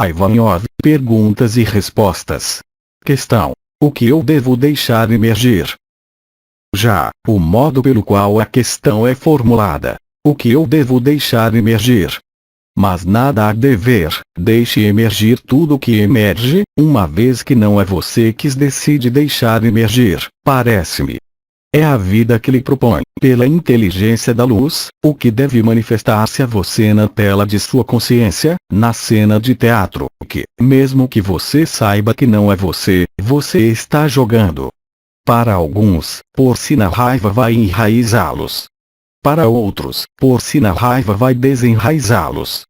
Ivanov, perguntas e respostas. Questão: o que eu devo deixar emergir? Já, o modo pelo qual a questão é formulada. O que eu devo deixar emergir? Mas nada a dever, deixe emergir tudo o que emerge, uma vez que não é você que decide deixar emergir, parece-me. É a vida que lhe propõe, pela inteligência da luz, o que deve manifestar-se a você na tela de sua consciência, na cena de teatro, que, mesmo que você saiba que não é você, você está jogando. Para alguns, pôr-se na raiva vai enraizá-los. Para outros, pôr-se na raiva vai desenraizá-los.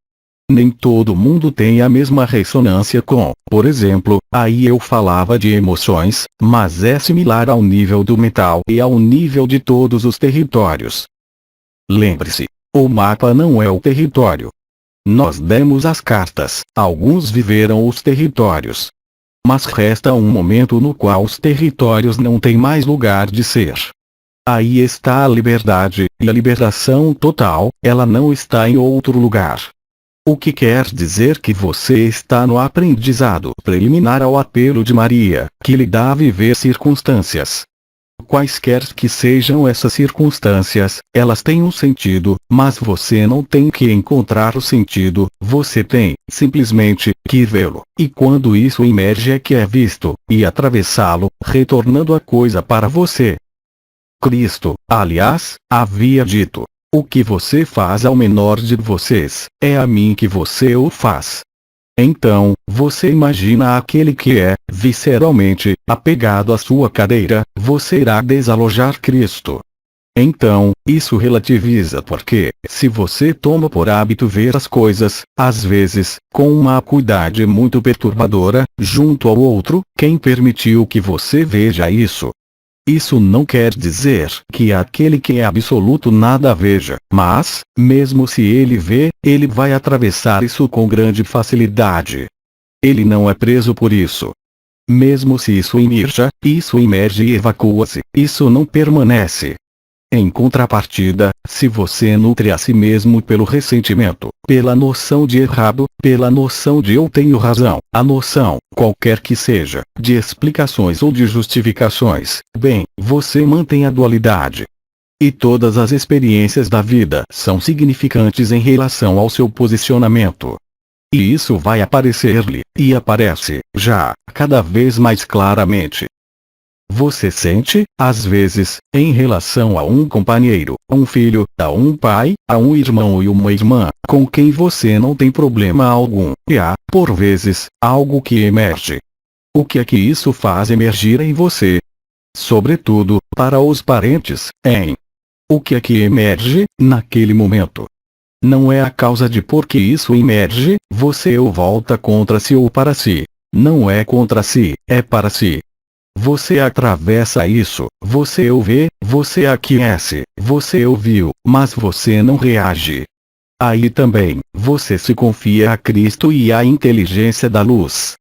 Nem todo mundo tem a mesma ressonância com, por exemplo, aí eu falava de emoções, mas é similar ao nível do mental e ao nível de todos os territórios. Lembre-se, o mapa não é o território. Nós demos as cartas, alguns viveram os territórios. Mas resta um momento no qual os territórios não têm mais lugar de ser. Aí está a liberdade, e a liberação total, ela não está em outro lugar. O que quer dizer que você está no aprendizado preliminar ao apelo de Maria, que lhe dá a viver circunstâncias. Quaisquer que sejam essas circunstâncias, elas têm um sentido, mas você não tem que encontrar o sentido, você tem, simplesmente, que vê-lo, e quando isso emerge é que é visto, e atravessá-lo, retornando a coisa para você. Cristo, aliás, havia dito: o que você faz ao menor de vocês, é a mim que você o faz. Então, você imagina aquele que é, visceralmente, apegado à sua cadeira, você irá desalojar Cristo. Então, isso relativiza porque, se você toma por hábito ver as coisas, às vezes, com uma acuidade muito perturbadora, junto ao outro, quem permitiu que você veja isso? Isso não quer dizer que aquele que é absoluto nada veja, mas, mesmo se ele vê, ele vai atravessar isso com grande facilidade. Ele não é preso por isso. Mesmo se isso emerja, isso emerge e evacua-se, isso não permanece. Em contrapartida, se você nutre a si mesmo pelo ressentimento, pela noção de errado, pela noção de eu tenho razão, a noção, qualquer que seja, de explicações ou de justificações, bem, você mantém a dualidade. E todas as experiências da vida são significantes em relação ao seu posicionamento. E isso vai aparecer-lhe, e aparece, já, cada vez mais claramente. Você sente, às vezes, em relação a um companheiro, a um filho, a um pai, a um irmão e uma irmã, com quem você não tem problema algum, e há, por vezes, algo que emerge. O que é que isso faz emergir em você? Sobretudo, para os parentes, o que é que emerge, naquele momento? Não é a causa de por que isso emerge, você o volta contra si ou para si. Não é contra si, é para si. Você atravessa isso, você o vê, você aquece, você o viu, mas você não reage. Aí também, você se confia a Cristo e à inteligência da luz.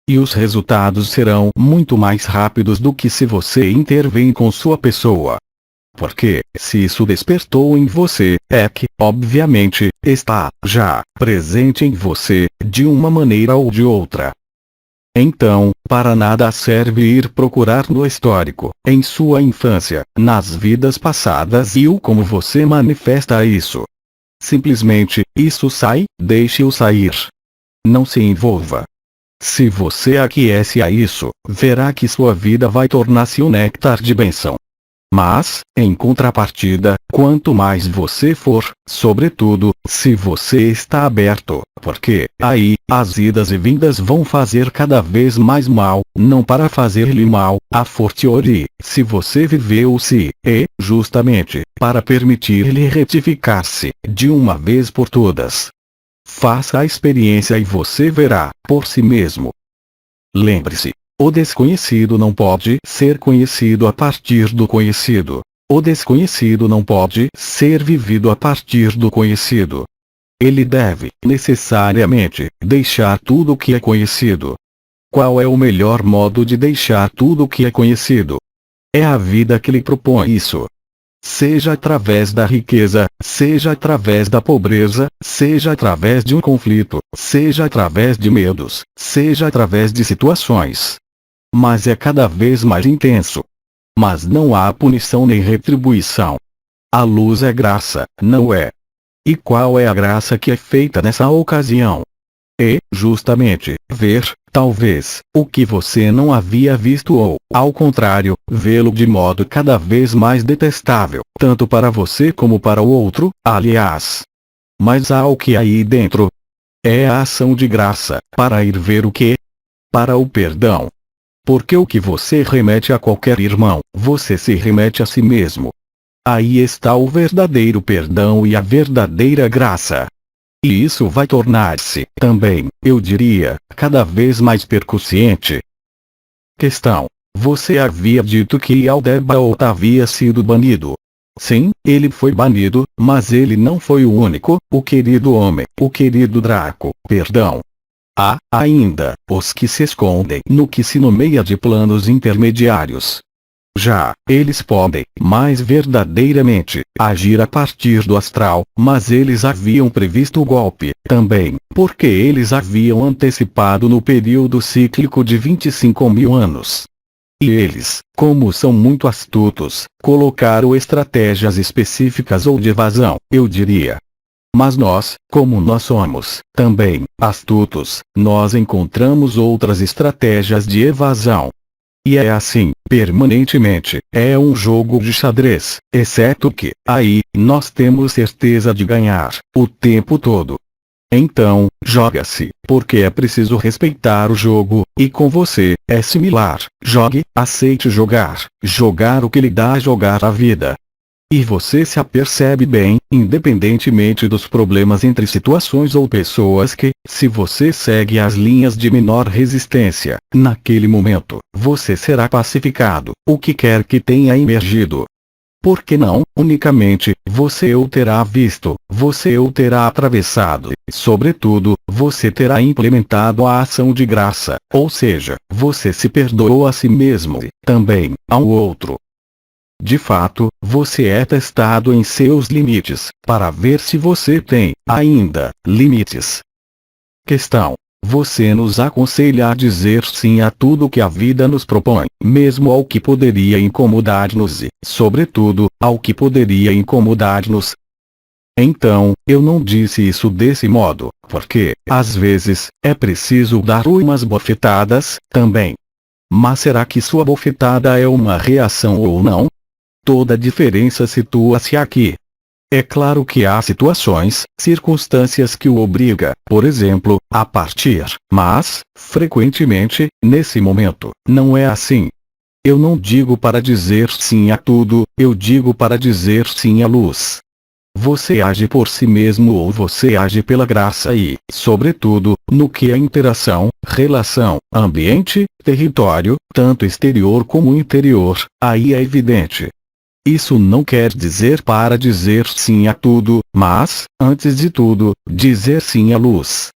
E os resultados serão muito mais rápidos do que se você intervém com sua pessoa. Porque, se isso despertou em você, é que, obviamente, está, já, presente em você, de uma maneira ou de outra. Então, para nada serve ir procurar no histórico, em sua infância, nas vidas passadas e o como você manifesta isso. Simplesmente, isso sai, deixe-o sair. Não se envolva. Se você aquece a isso, verá que sua vida vai tornar-se um néctar de bênção. Mas, em contrapartida, quanto mais você for, sobretudo, se você está aberto, porque, aí, as idas e vindas vão fazer cada vez mais mal, não para fazer-lhe mal, a fortiori, se você viveu-se, e, justamente, para permitir-lhe retificar-se, de uma vez por todas. Faça a experiência e você verá, por si mesmo. Lembre-se. O desconhecido não pode ser conhecido a partir do conhecido. O desconhecido não pode ser vivido a partir do conhecido. Ele deve, necessariamente, deixar tudo o que é conhecido. Qual é o melhor modo de deixar tudo o que é conhecido? É a vida que lhe propõe isso. seja através da riqueza, seja através da pobreza, seja através de um conflito, seja através de medos, seja através de situações. Mas é cada vez mais intenso. Mas não há punição nem retribuição. A luz é graça, não é? E qual é a graça que é feita nessa ocasião? É, justamente, ver, talvez, o que você não havia visto ou, ao contrário, vê-lo de modo cada vez mais detestável, tanto para você como para o outro, aliás. Mas há o que aí dentro? É a ação de graça, para ir ver o que? Para o perdão. Porque o que você remete a qualquer irmão, você se remete a si mesmo. Aí está o verdadeiro perdão e a verdadeira graça. E isso vai tornar-se, também, eu diria, cada vez mais percussiente. Questão. Você havia dito que Aldebaoth havia sido banido. Sim, ele foi banido, mas ele não foi o único, o querido homem, o querido Draco, perdão. Há, ainda, os que se escondem no que se nomeia de planos intermediários. Já, eles podem, mais verdadeiramente, agir a partir do astral, mas eles haviam previsto o golpe, também, porque eles haviam antecipado no período cíclico de 25.000 anos. E eles, como são muito astutos, colocaram estratégias específicas ou de evasão, eu diria. Mas nós, como nós somos, também, astutos, nós encontramos outras estratégias de evasão. E é assim, permanentemente, é um jogo de xadrez, exceto que, aí, nós temos certeza de ganhar, o tempo todo. Então, joga-se, porque é preciso respeitar o jogo, e com você, é similar, jogue, aceite jogar, jogar o que lhe dá a jogar a vida. E você se apercebe bem, independentemente dos problemas entre situações ou pessoas que, se você segue as linhas de menor resistência, naquele momento, você será pacificado, o que quer que tenha emergido. Por que não, unicamente, você o terá visto, você o terá atravessado, e, sobretudo, você terá implementado a ação de graça, ou seja, você se perdoou a si mesmo e, também, ao outro. De fato, você é testado em seus limites, para ver se você tem, ainda, limites. Questão. Você nos aconselha a dizer sim a tudo que a vida nos propõe, mesmo ao que poderia incomodar-nos e, sobretudo, ao que poderia incomodar-nos. Então, eu não disse isso desse modo, porque, às vezes, é preciso dar umas bofetadas, também. Mas será que sua bofetada é uma reação ou não? Toda a diferença situa-se aqui. É claro que há situações, circunstâncias que o obriga, por exemplo, a partir, mas, frequentemente, nesse momento, não é assim. Eu não digo para dizer sim a tudo, eu digo para dizer sim à luz. Você age por si mesmo ou você age pela graça e, sobretudo, no que é interação, relação, ambiente, território, tanto exterior como interior, aí é evidente. Isso não quer dizer para dizer sim a tudo, mas, antes de tudo, dizer sim à luz.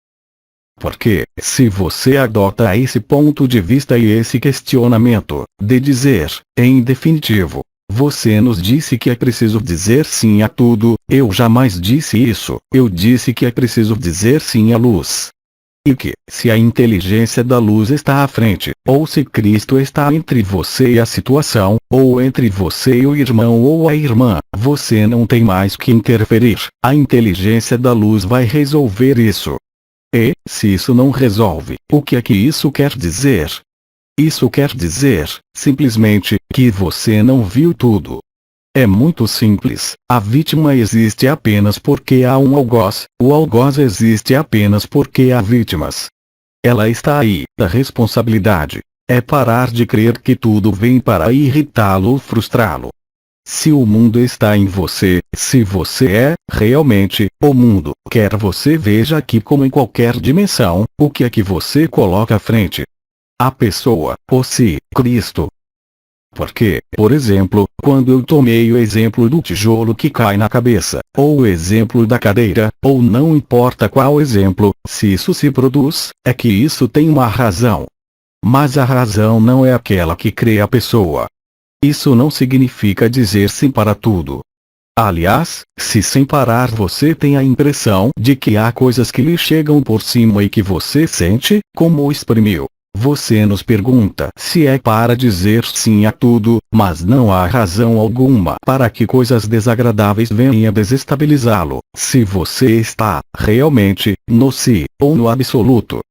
Porque, se você adota esse ponto de vista e esse questionamento, de dizer, em definitivo, você nos disse que é preciso dizer sim a tudo, eu jamais disse isso, eu disse que é preciso dizer sim à luz. E que, se a inteligência da luz está à frente, ou se Cristo está entre você e a situação, ou entre você e o irmão ou a irmã, você não tem mais que interferir, a inteligência da luz vai resolver isso. E, se isso não resolve, o que é que isso quer dizer? Isso quer dizer, simplesmente, que você não viu tudo. É muito simples, a vítima existe apenas porque há um algoz, o algoz existe apenas porque há vítimas. Ela está aí, a responsabilidade é parar de crer que tudo vem para irritá-lo ou frustrá-lo. Se o mundo está em você, se você é, realmente, o mundo, quer você veja aqui como em qualquer dimensão, o que é que você coloca à frente? A pessoa, o si, Cristo. Porque, por exemplo, quando eu tomei o exemplo do tijolo que cai na cabeça, ou o exemplo da cadeira, ou não importa qual exemplo, se isso se produz, é que isso tem uma razão. Mas a razão não é aquela que cria a pessoa. Isso não significa dizer sim para tudo. Aliás, se sem parar você tem a impressão de que há coisas que lhe chegam por cima e que você sente, como exprimiu. Você nos pergunta se é para dizer sim a tudo, mas não há razão alguma para que coisas desagradáveis venham desestabilizá-lo, se você está, realmente, no si, ou no absoluto.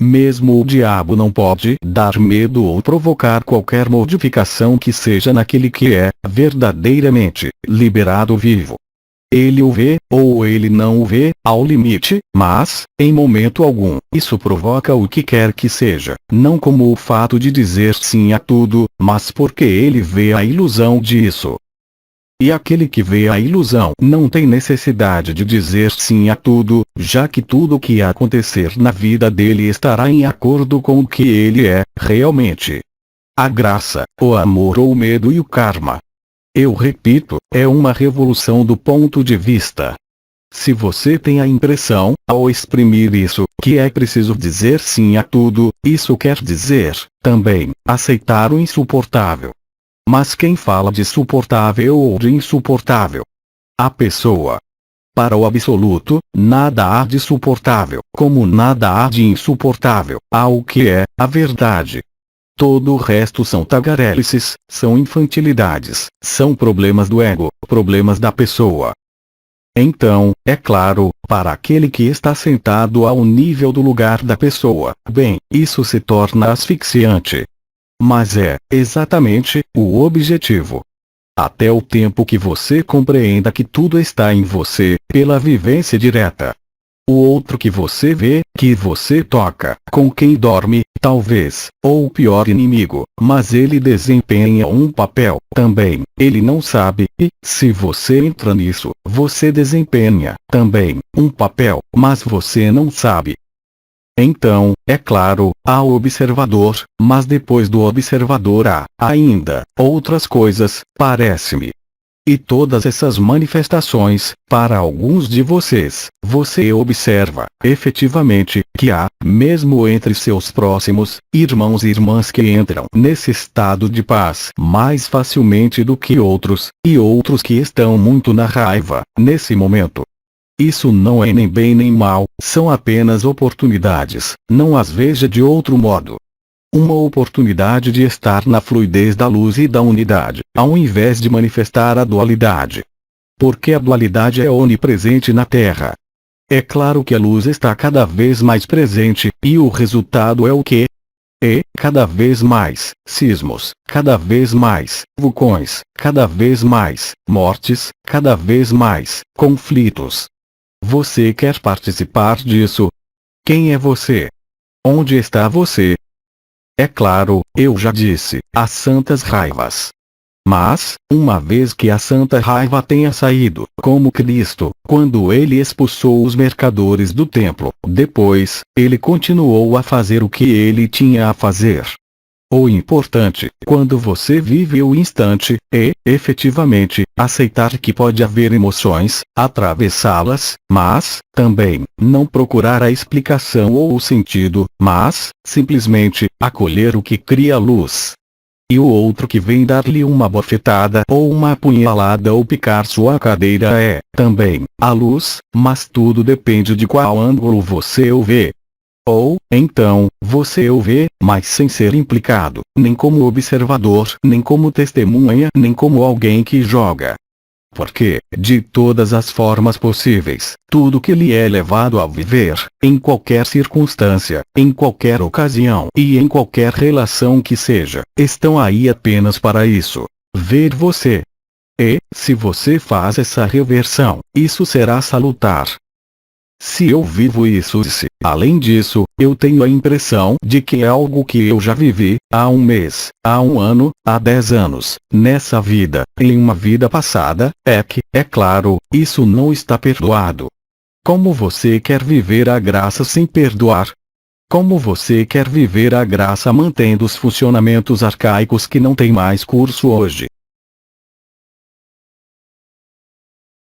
Mesmo o diabo não pode dar medo ou provocar qualquer modificação que seja naquele que é, verdadeiramente, liberado vivo. Ele o vê, ou ele não o vê, ao limite, mas, em momento algum, isso provoca o que quer que seja, não como o fato de dizer sim a tudo, mas porque ele vê a ilusão disso. E aquele que vê a ilusão não tem necessidade de dizer sim a tudo, já que tudo o que acontecer na vida dele estará em acordo com o que ele é, realmente. A graça, o amor ou o medo e o karma. Eu repito, é uma revolução do ponto de vista. Se você tem a impressão, ao exprimir isso, que é preciso dizer sim a tudo, isso quer dizer, também, aceitar o insuportável. Mas quem fala de suportável ou de insuportável? A pessoa. Para o absoluto, nada há de suportável, como nada há de insuportável, há o que é, a verdade. Todo o resto são tagarelices, são infantilidades, são problemas do ego, problemas da pessoa. Então, é claro, para aquele que está sentado ao nível do lugar da pessoa, bem, isso se torna asfixiante. Mas é, exatamente, o objetivo. Até o tempo que você compreenda que tudo está em você, pela vivência direta. O outro que você vê, que você toca, com quem dorme, talvez, ou o pior inimigo, mas ele desempenha um papel, também, ele não sabe, e, se você entra nisso, você desempenha, também, um papel, mas você não sabe. Então, é claro, há o observador, mas depois do observador há, ainda, outras coisas, parece-me. E todas essas manifestações, para alguns de vocês, você observa, efetivamente, que há, mesmo entre seus próximos, irmãos e irmãs que entram nesse estado de paz mais facilmente do que outros, e outros que estão muito na raiva, nesse momento. Isso não é nem bem nem mal, são apenas oportunidades, não as veja de outro modo. Uma oportunidade de estar na fluidez da luz e da unidade, ao invés de manifestar a dualidade. Porque a dualidade é onipresente na Terra. É claro que a luz está cada vez mais presente, e o resultado é o quê? Cada vez mais, sismos, cada vez mais, vulcões, cada vez mais, mortes, cada vez mais, conflitos. Você quer participar disso? Quem é você? Onde está você? É claro, eu já disse, as santas raivas. Mas, uma vez que a santa raiva tenha saído, como Cristo, quando ele expulsou os mercadores do templo, depois, ele continuou a fazer o que ele tinha a fazer. O importante, quando você vive o instante, é, efetivamente, aceitar que pode haver emoções, atravessá-las, mas, também, não procurar a explicação ou o sentido, mas, simplesmente, acolher o que cria luz. E o outro que vem dar-lhe uma bofetada ou uma apunhalada ou picar sua cadeira é, também, a luz, mas tudo depende de qual ângulo você o vê. Ou, então, você o vê, mas sem ser implicado, nem como observador, nem como testemunha, nem como alguém que joga. Porque, de todas as formas possíveis, tudo que lhe é levado a viver, em qualquer circunstância, em qualquer ocasião e em qualquer relação que seja, estão aí apenas para isso: ver você. E, se você faz essa reversão, isso será salutar. Se eu vivo isso, se, além disso, eu tenho a impressão de que é algo que eu já vivi, há um mês, há um ano, há 10 anos, nessa vida, em uma vida passada, é que, é claro, isso não está perdoado. Como você quer viver a graça sem perdoar? Como você quer viver a graça mantendo os funcionamentos arcaicos que não têm mais curso hoje?